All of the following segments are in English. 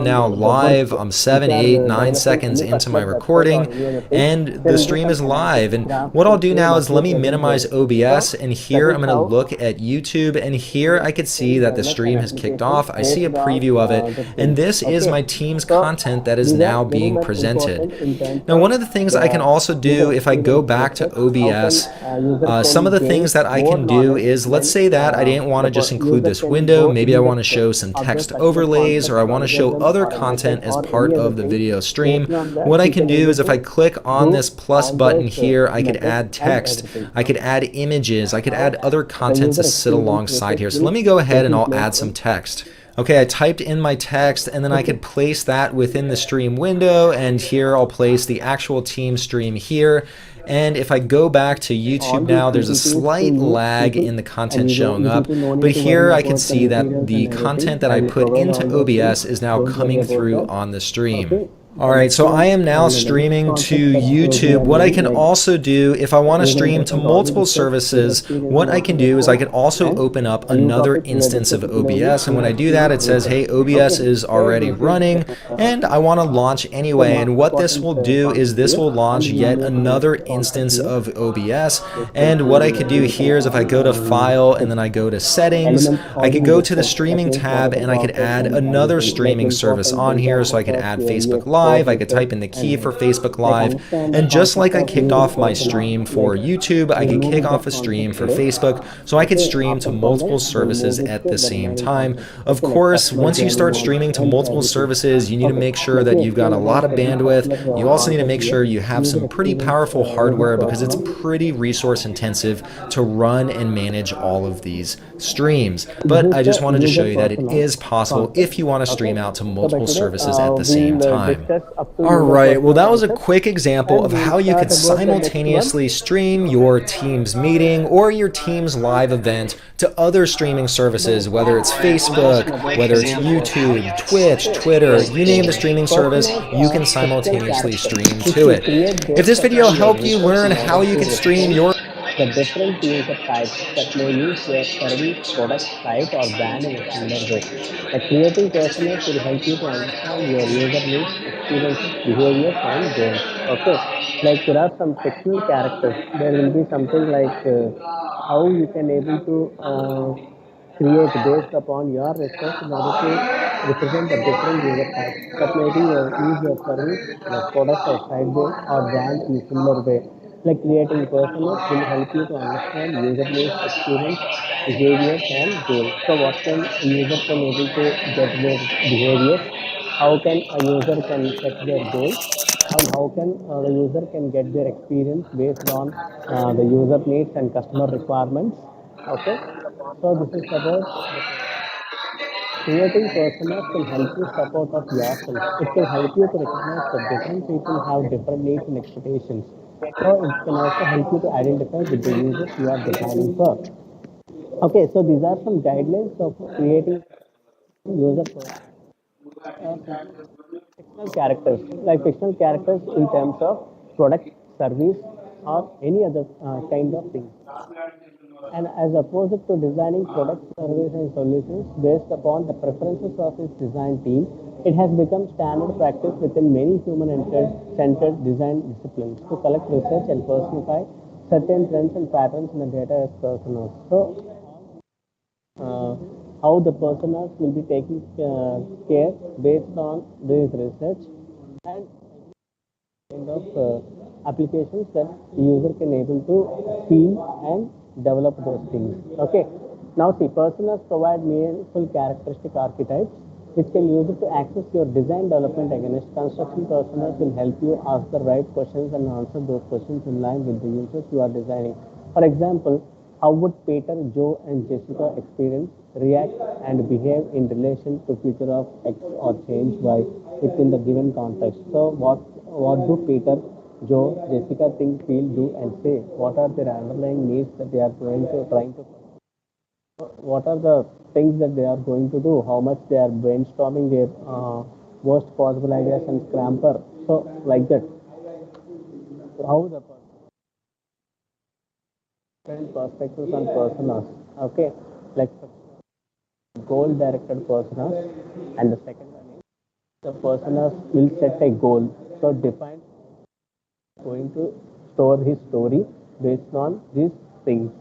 Now live. I'm 7, 8, 9 seconds into my recording and the stream is live. And what I'll do now is let me minimize OBS, and here I'm going to look at YouTube, and here I can see that the stream has kicked off. I see a preview of it, and this is my team's content that is now being presented. Now, one of the things I can also do if I go back to OBS, some of the things that I can do is, let's say that I didn't want to just include this window. Maybe I want to show some text overlays, or I want to show other content as part of the video stream. What I can do is if I click on this plus button here, I could add text, I could add images, I could add other content to sit alongside here. So let me go ahead and I'll add some text. Okay, I typed in my text, and then I could place that within the stream window, and here I'll place the actual team stream here. And if I go back to YouTube now, there's a slight lag in the content showing up, but here I can see that the content that I put into OBS is now coming through on the stream. Alright, so I am now streaming to YouTube. What I can also do, if I want to stream to multiple services, what I can do is I can also open up another instance of OBS, and when I do that, it says, hey, OBS is already running, and I want to launch anyway. And what this will do is this will launch yet another instance of OBS, and what I could do here is if I go to File, and then I go to Settings, I could go to the Streaming tab, and I could add another streaming service on here, so I could add Facebook Live. I could type in the key for Facebook Live, and just like I kicked off my stream for YouTube, I could kick off a stream for Facebook, so I could stream to multiple services at the same time. Of course, once you start streaming to multiple services, you need to make sure that you've got a lot of bandwidth. You also need to make sure you have some pretty powerful hardware, because it's pretty resource intensive to run and manage all of these streams. But I just wanted to show you that it is possible if you want to stream out to multiple services at the same time. Alright, well that was a quick example of how you could simultaneously stream your team's meeting or your team's live event to other streaming services, whether it's Facebook, whether it's YouTube, Twitch, Twitter, you name the streaming service, you can simultaneously stream to it. If this video helped you learn how you can stream your the different user types that may use your service, product, site, or brand in a similar way. The creating personas will help you to understand your user needs, experiences, behaviors, and goals. Okay, like there are some fictional characters. There will be something like how you can able to create based upon your research in order to represent the different user types. That may be use your service, your product, or site goal, or brand in a similar way. Like creating personas will help you to understand user needs, experience, behaviors, and goals. So what can a user can able to get their behaviors? How can a user can set their goals? And how can the user can get their experience based on the user needs and customer requirements? Okay, so this is about creating personas can help you support of yourself. It can help you to recognize that different people have different needs and expectations. So it can also help you to identify with the users you are designing for. Okay, so these are some guidelines of creating user fictional characters, like fictional characters in terms of product, service, or any other kind of thing. And as opposed to designing products, services, and solutions based upon the preferences of its design team, it has become standard practice within many human-centered design disciplines to collect research and personify certain trends and patterns in the data as personas. So, how the personas will be taking care based on this research and kind of applications that the user can able to feel and develop those things. Okay. Now see, personas provide meaningful characteristic archetypes which can use it to access your design development against construction. Personas will help you ask the right questions and answer those questions in line with the users you are designing. For example, how would Peter, Joe, and Jessica experience, react, and behave in relation to future of X or change Y within the given context? So what do Peter, Joe, Jessica think, feel, do, and say? What are their underlying needs that they are trying to? What are the things that they are going to do? How much they are brainstorming their worst possible ideas and scramper? So like that. How the different perspectives on personas. Okay, like goal-directed personas, and the second one is the personas will set a goal. So define going to store his story based on these things.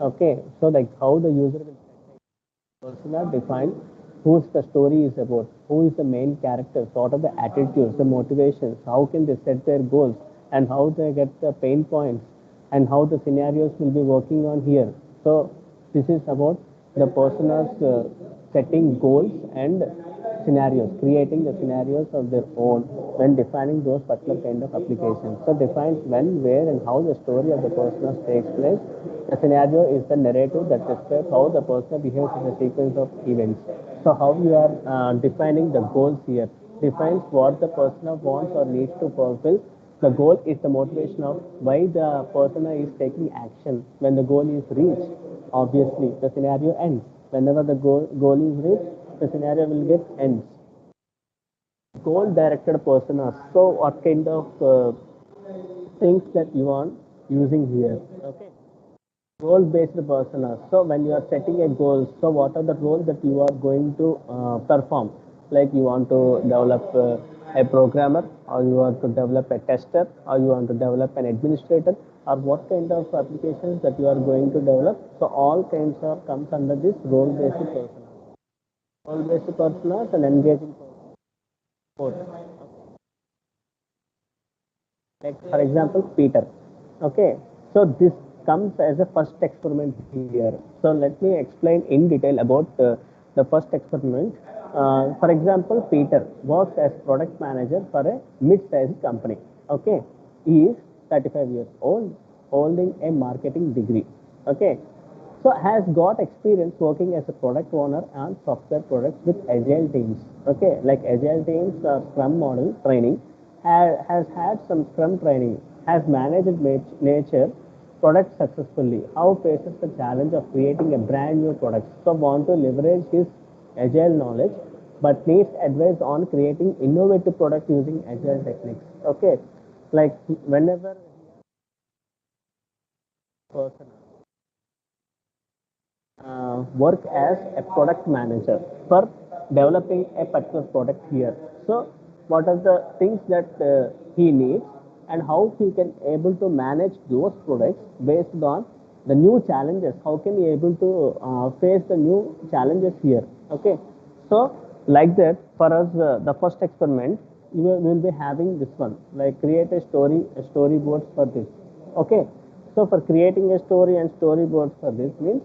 Okay, so like how the user will persona define whose the story is about, who is the main character, what are the attitudes, the motivations, how can they set their goals, and how they get the pain points, and how the scenarios will be working on here. So this is about the personas setting goals and scenarios, creating the scenarios of their own when defining those particular kind of applications. So defines when, where, and how the story of the persona takes place. The scenario is the narrative that describes how the persona behaves in a sequence of events. So how you are defining the goals here defines what the persona wants or needs to fulfill. The goal is the motivation of why the persona is taking action. When the goal is reached, obviously the scenario ends. Whenever the goal is reached, the scenario will get ends. Goal directed personas. So what kind of things that you are using here? Okay. Goal based personas. So when you are setting a goal, so what are the roles that you are going to perform? Like you want to develop a programmer, or you want to develop a tester, or you want to develop an administrator, or what kind of applications that you are going to develop. So all kinds of comes under this role based personas. Role based personas and engaging personas. Like for example, Peter. Okay, so this comes as a first experiment here. So let me explain in detail about the first experiment. For example, Peter works as product manager for a mid-sized company. Okay, he is 35 years old, holding a marketing degree. Okay, so has got experience working as a product owner on software products with agile teams. Okay, like agile teams or Scrum model training, has had some Scrum training, has managed nature products successfully. How faces the challenge of creating a brand new product. So want to leverage his agile knowledge, but needs advice on creating innovative product using agile techniques. Okay, like whenever person work as a product manager for developing a particular product here. So what are the things that he needs, and how he can able to manage those products based on the new challenges. How can he able to face the new challenges here? Okay, so like that for us, the first experiment we will be having this one, like create a storyboard for this. Okay, so for creating a story and storyboard for this means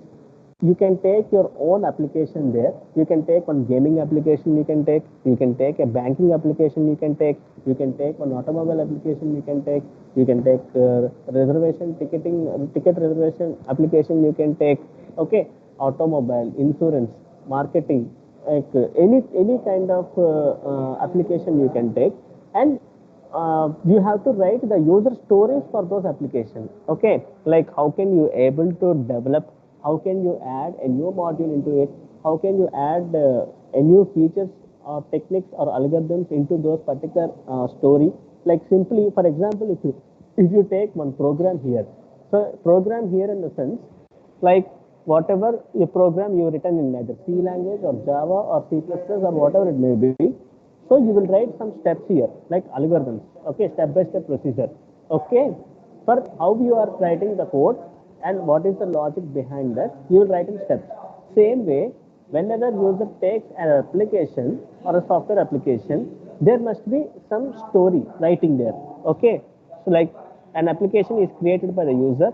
you can take your own application there. You can take one gaming application, you can take a banking application, you can take one automobile application, you can take reservation ticketing ticket reservation application, you can take. Okay, automobile, insurance, marketing, like any kind of application you can take. And you have to write the user stories for those applications. Okay, like how can you able to develop, how can you add a new module into it, how can you add a new features or techniques or algorithms into those particular story. Like simply for example, if you take one program here, so program here in the sense, like whatever a program you written in either C language or Java or C++ or whatever it may be, so you will write some steps here, like algorithms. Okay, step-by-step procedure. Okay, for how you are writing the code and what is the logic behind that, you will write in steps. Same way, whenever user takes an application or a software application, there must be some story writing there. Okay, so like an application is created by the user.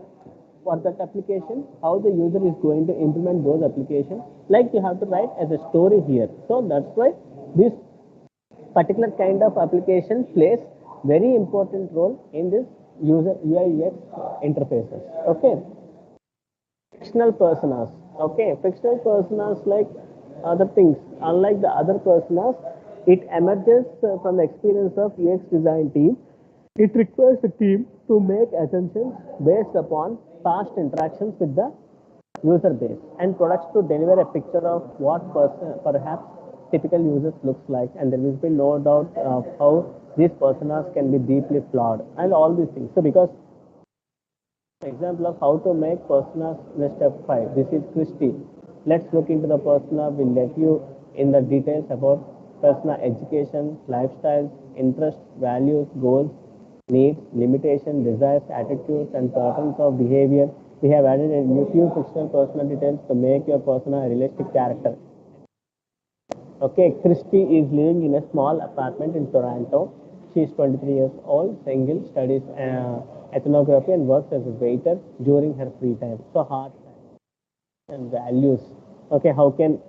For that application, how the user is going to implement those applications, like you have to write as a story here. So that's why this particular kind of application plays very important role in this user UI UX interfaces. Okay, fictional personas. Okay, fictional personas like other things. Unlike the other personas, it emerges from the experience of UX design team. It requires the team to make assumptions based upon past interactions with the user base and products to deliver a picture of what perhaps typical users looks like, and there will be no doubt of how these personas can be deeply flawed and all these things. So because example of how to make personas in step 5, this is Christy. Let's look into the persona. We'll let you in the details about persona education, lifestyles, interests, values, goals, needs, limitations, desires, attitudes, and patterns of behavior. We have added a few fictional personal details to make your persona a realistic character. Okay, Christy is living in a small apartment in Toronto. She is 23 years old, single, studies ethnography, and works as a waiter during her free time. So, hard and values. Okay, how can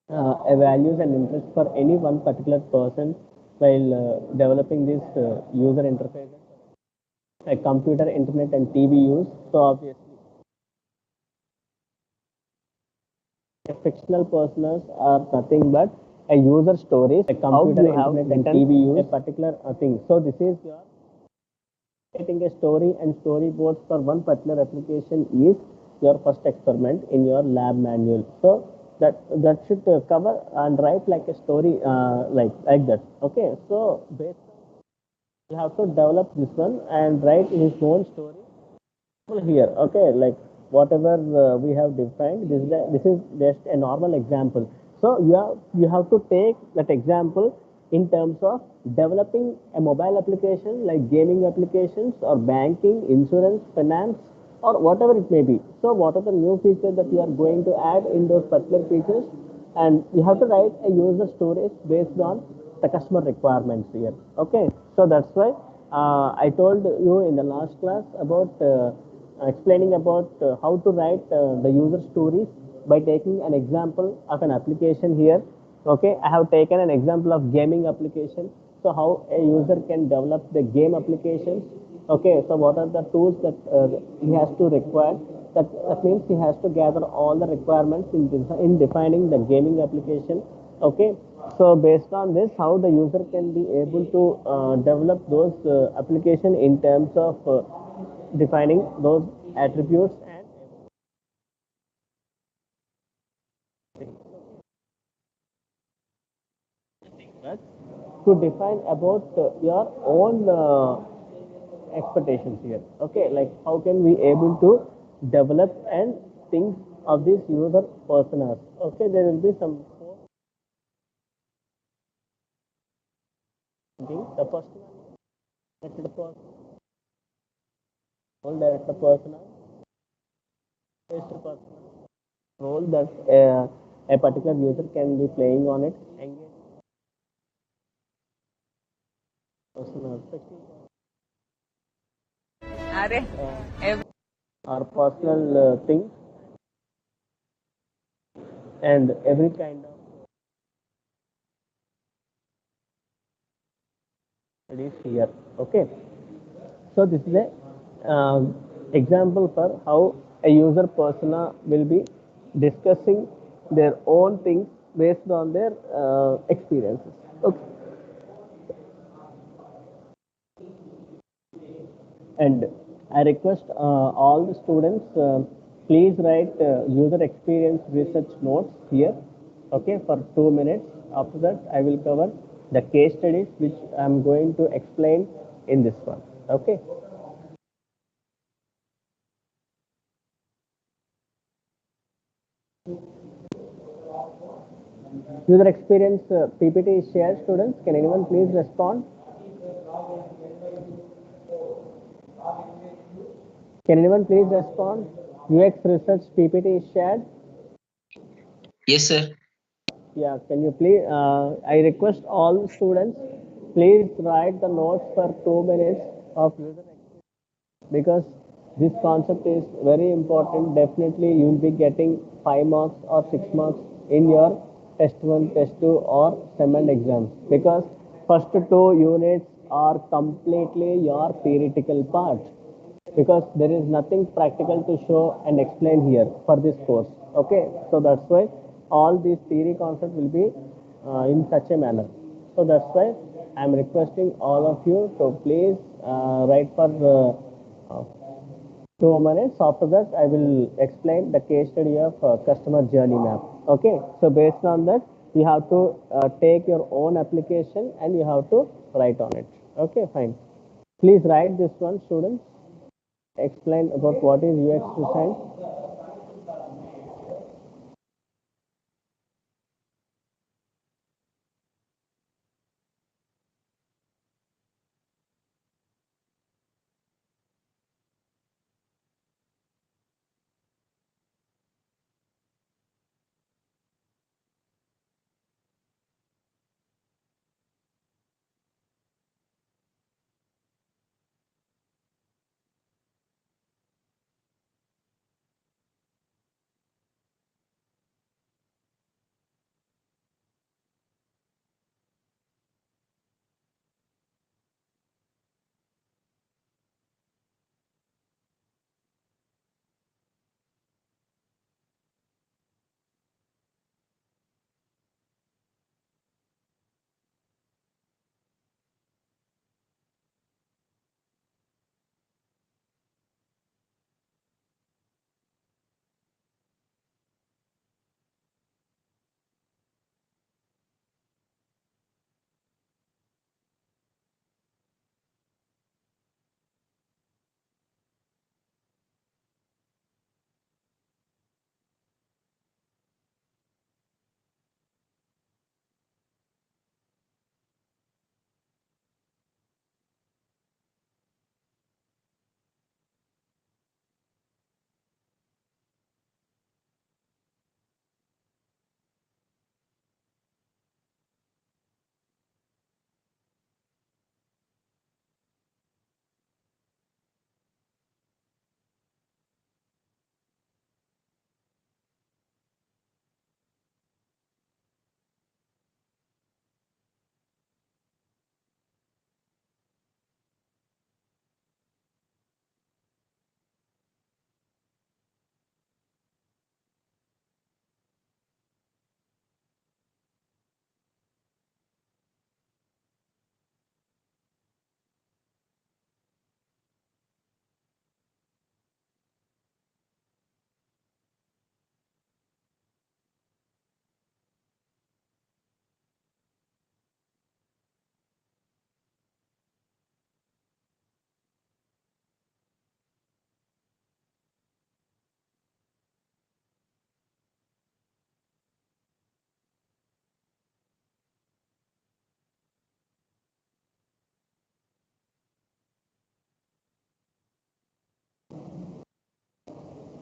values and interests for any one particular person while developing this user interface, like computer, internet, and TV use? So, obviously, fictional personas are nothing but a user stories, a computer, internet, and TV use a particular thing. So, this is your creating a story and storyboards for one particular application is your first experiment in your lab manual. So that should cover and write like a story like that. Okay, so based you have to develop this one and write his own story here. Okay, like whatever we have defined, this is just a normal example. So you have to take that example in terms of developing a mobile application like gaming applications or banking, insurance, finance, or whatever it may be. So what are the new features that you are going to add in those particular features, and you have to write a user stories based on the customer requirements here. Okay, so that's why I told you in the last class about explaining about how to write the user stories by taking an example of an application here. Okay, I have taken an example of gaming application. So how a user can develop the game applications. Okay, so what are the tools that he has to require? That means he has to gather all the requirements in defining the gaming application. Okay, so based on this, how the user can be able to develop those application in terms of defining those attributes and to define about your own expectations here. Okay, like how can we able to develop and think of these user personas. Okay, there will be some things. The first one is the person, role that the persona, is the persona, role that a particular user can be playing on it. Engage personal, अरे our personal things and every kind of studies here. Okay, so this is a example for how a user persona will be discussing their own things based on their experiences. Okay, and I request all the students please write user experience research notes here. Okay, for 2 minutes. After that, I will cover the case studies which I am going to explain in this one. Okay. User experience PPT is shared, students. Can anyone please respond? Can anyone please respond? UX research PPT is shared. Yes, sir. Yeah, can you please? I request all students, please write the notes for 2 minutes of user experience because this concept is very important. Definitely, you will be getting 5 marks or 6 marks in your test 1, test 2, or SEMAND exams because first 2 units are completely your theoretical part because there is nothing practical to show and explain here for this course. Okay, so that's why all these theory concepts will be in such a manner. So that's why I am requesting all of you to please write for 2 minutes. After that, I will explain the case study of customer journey map. Okay, so based on that, you have to take your own application and you have to write on it. Okay, fine. Please write this one, students. Explain about what is UX design.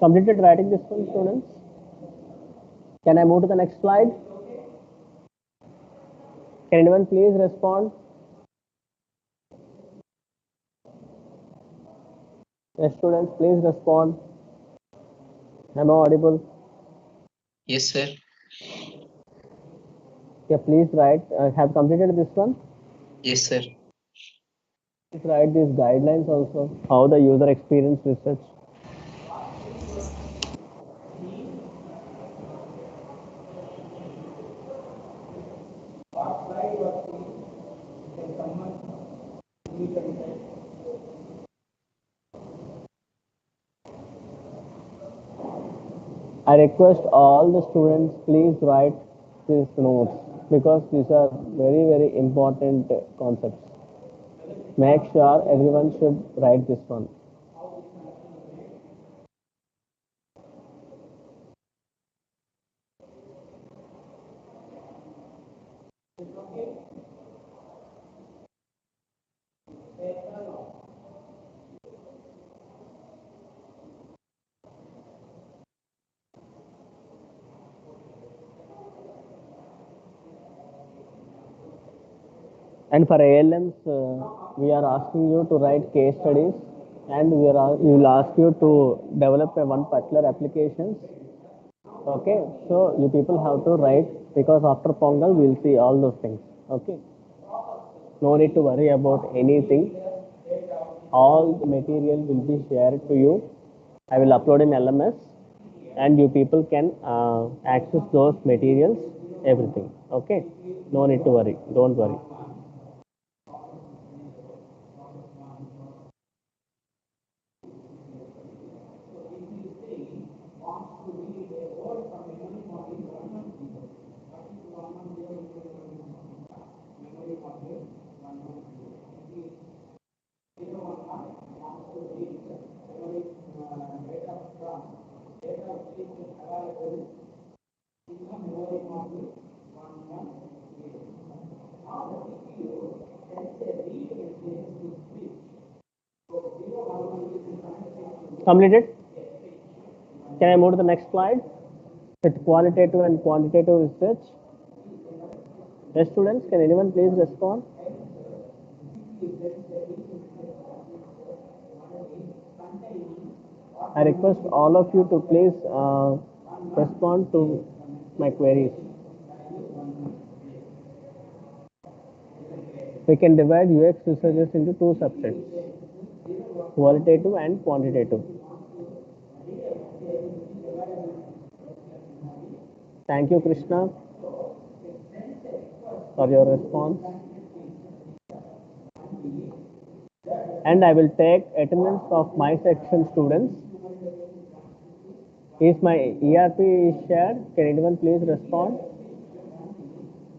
Completed writing this one, students? Can I move to the next slide? Can anyone please respond? Yes, students, please respond. Am I audible? Yes, sir. Yeah, please write. Have completed this one? Yes, sir. Please write these guidelines also. How the user experience research. I request all the students please write these notes because these are very, very important concepts. Make sure everyone should write this one. And for ALMs, we are asking you to write case studies, and we will ask you to develop one particular applications. Okay, so you people have to write because after Pongal we will see all those things. Okay, no need to worry about anything. All the material will be shared to you. I will upload in LMS, and you people can access those materials, everything. Okay, no need to worry. Don't worry. Completed? Can I move to the next slide? With qualitative and quantitative research. Yes, students, can anyone please respond? I request all of you to please respond to my queries. We can divide UX researchers into two subsets, qualitative and quantitative. Thank you, Krishna, for your response. And I will take attendance of my section students. Is my ERP shared? Can anyone please respond?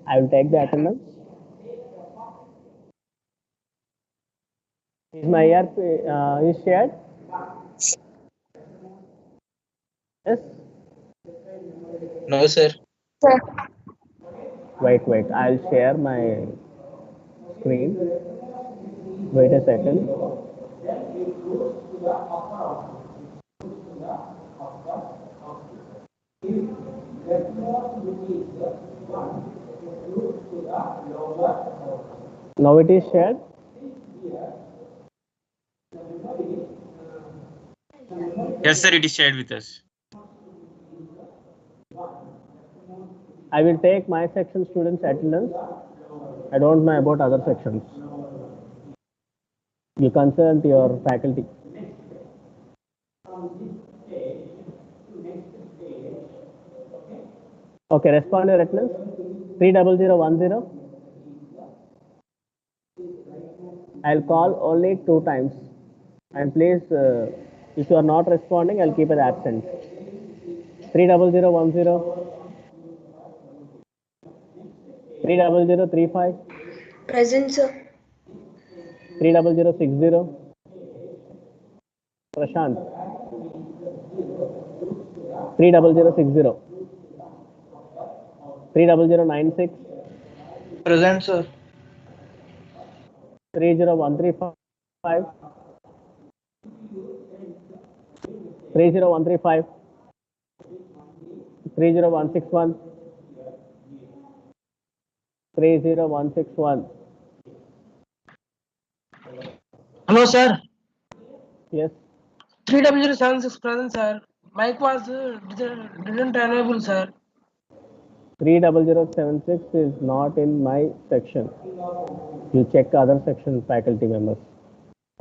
I will take the attendance. Is my ERP is shared? Yes. No, sir. Wait. I'll share my screen. Wait a second. Now it is shared. Yes, sir, it is shared with us. I will take my section students' attendance. I don't know about other sections. You consult your faculty. Okay, respond your attendance. 30010. I'll call only 2 times. And please, if you are not responding, I'll keep it absent. 30010. 30035. Present, sir. 30060. Prashant. 30060. 30096. Present, sir. 30135. 30135, 30161, 30161. Hello, sir. Yes. 3W76 present, sir. Mic was didn't enable, sir. 30076 is not in my section. You check other section faculty members.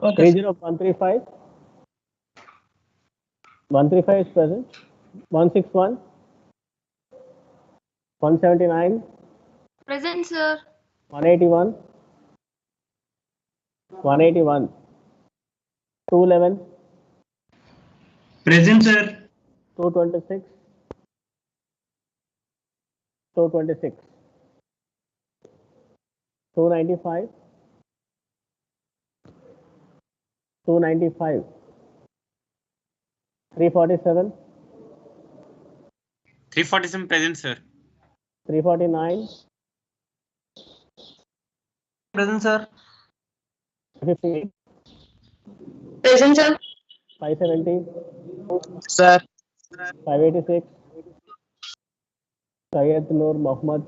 Okay. 30135. 135 is present. 161. 179. Present, sir. 181. 181. 211. Present, sir. 226. 226. 295. 295. 347. 347 present, sir. 349. Present, sir. 58. Present, sir. 570. Sir. 586. Syed Noor Mohammed.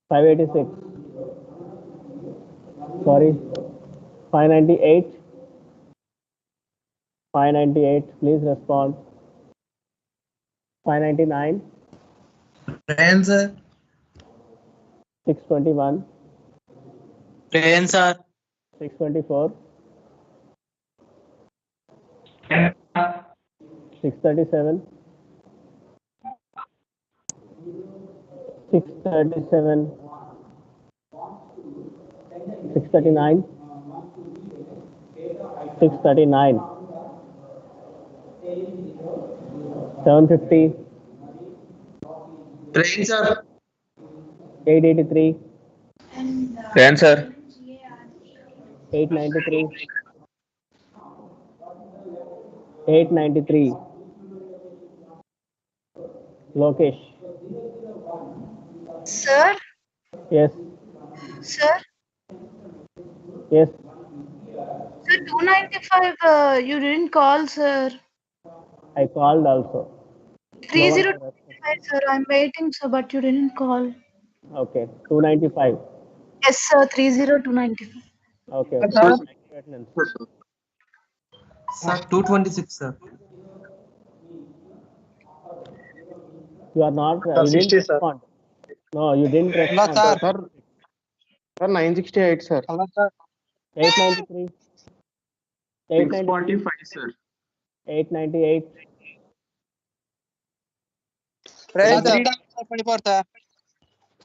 586. Sorry. 598. 598. Please respond. 599. Present, sir. 621. Present, sir. 624. 637. 637. 639. 639. 750. Present, sir. 883. Present, sir. 893. 893. Lokesh. Sir. Yes. Sir. Yes. Sir, 295. You didn't call, sir. I called also. No one 3025, sir. I'm waiting, sir, but you didn't call. Okay. 295. Yes, sir. 30295. Okay. Okay. Sir. Attendance. Sir, 226, sir. You are not. Sir, You 60, didn't sir. respond. No, you didn't respond. Sir, 968, sir. 893. 893. 645, sir. 898. Present, sir. 24, sir.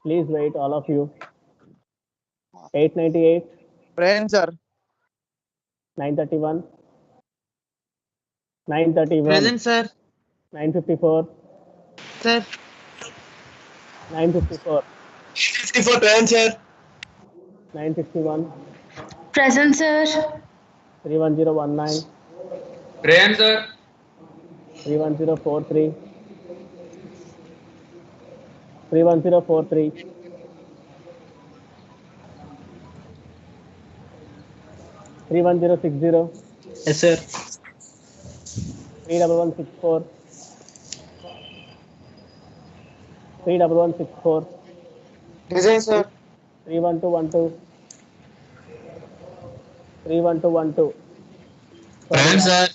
Please wait, all of you. 898. Present, sir. 931. 931. Present, sir. 954. Sir. 954. 54, present, sir. 961. Present, sir. 31019. Present, sir. 31043. 31043. 31060. Yes, sir. 31164. 31164. Present, sir. 31212. 31212. Present, sir.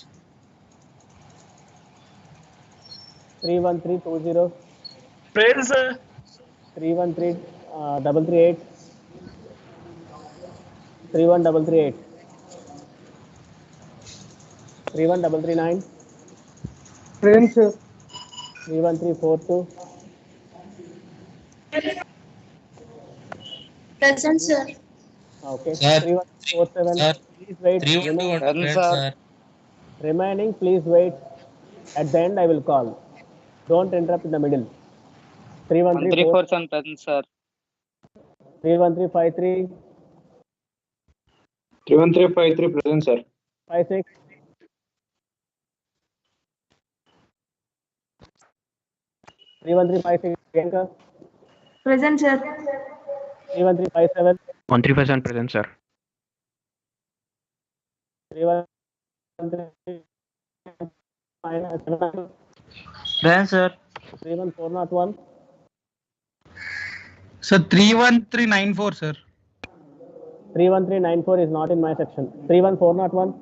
31320. Present, sir. 31338. 31338. 31339. Present, sir. 31342. Present, sir. Okay. Sir. 3147. Sir. Please wait. 312, present, sir. Remaining, please wait. At the end, I will call. Don't interrupt in the middle. 3134. 134 present, sir. 31353. 31353, present, sir. 56. 31356. Priyanka. Present, sir. 31357. 135% present, sir. 313. Present, sir. 31401. Sir, 31394, sir. 31394 is not in my section. 31401.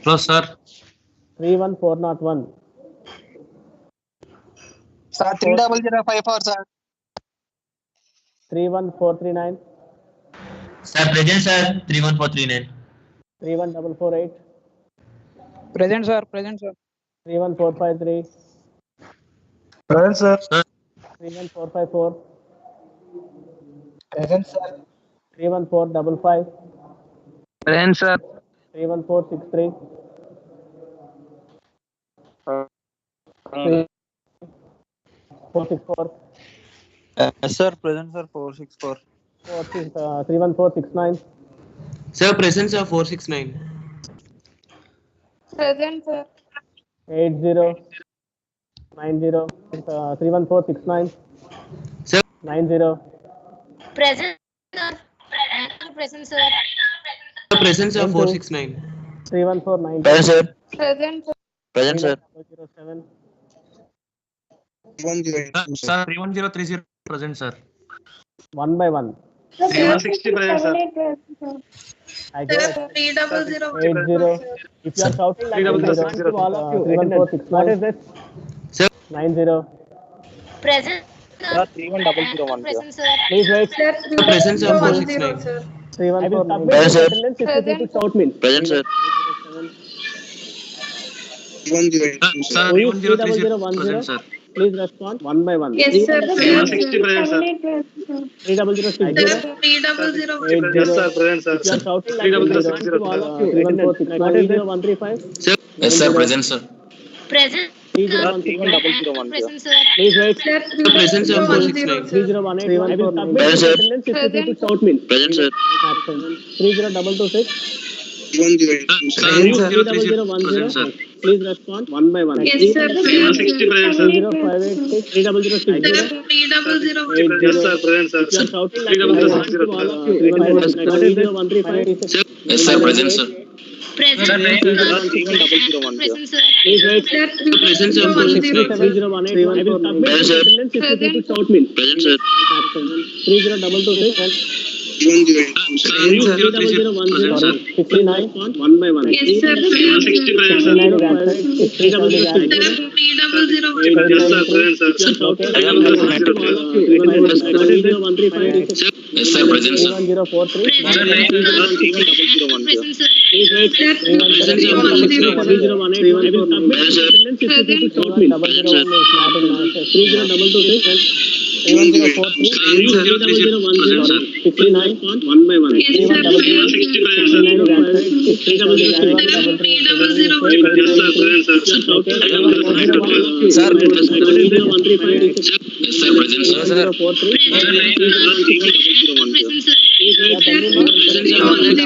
Close, sir. 31401. Sir, 30054, sir. 31439. Sir, present, sir. 31439. 31448. Present, sir. Present, sir. 31453. Present, sir. 31454. Present, sir. 31455. Present, sir. 31463. 464. Sir, present, sir. 464. 31469. Sir, present, sir. 469. Present, sir. 80. 90. 31469. Sir. 90. Present, sir. Present, sir. Present, sir. Into. 469. 31490. Present, sir. Present, sir. Present, sir. 007. 108. Sir, 31030. Present, sir. One by one. 360 present, sir. I get it. 300. 80. If you are shouting like 300, 80, sir. all of you. 31469. What is this? Sir. 90. Present, sir. 31001. Present, sir. Please wait. Present, sir. 469. 31490. Present, sir. Attendance if you need to shout me. Present, sir. 108. Sir, Who is 31030. 3010? Present, sir. Please respond one by one. Yes, sir. 360 present, sir. 30060. 300. 80. Yes, sir. Present, sir. If you are shouting like 30060. 80, all of you. 31469. What is this? 135. Sir. Yes, sir. Present, sir. Present. 3016. Present, sir. Please wait. Present, sir. 469. 3018. I will submit Present, sir. attendance if you need to shout me. Present, sir. Action. 30226. 108. Sir, 30010. present, sir. Please respond one by one. Yes, sir. 360 present, sir. 586. 3006. 300. 80. Yes, sir. Present, sir. If you are shouting like 3060. all of you. 135. Yes, sir. Present, sir. Present. 31001. Present, sir. Please wait. Present, sir. 469. 3018. I will submit Present, sir. attendance if you need to shout me. Present, sir. Action. 30226. 108. 3010. sir. 69. One by one. Yes, sir. 360 present, sir. 69 is answered. 300. Yes, sir. Present, sir. Yes, sir. Present, sir. 3043. Present, sir. Please wait. 3018. I will submit attendance if you need to shout me. 3001 is not in my answer. 3022. 3043. 69. One by one. Yes, sir. 360 present, sir. 69 is answered. 3000. Yes, sir. Present, sir. Sir, Yes, sir. Present, sir. 3043. Present, sir. Present, sir. Please wait.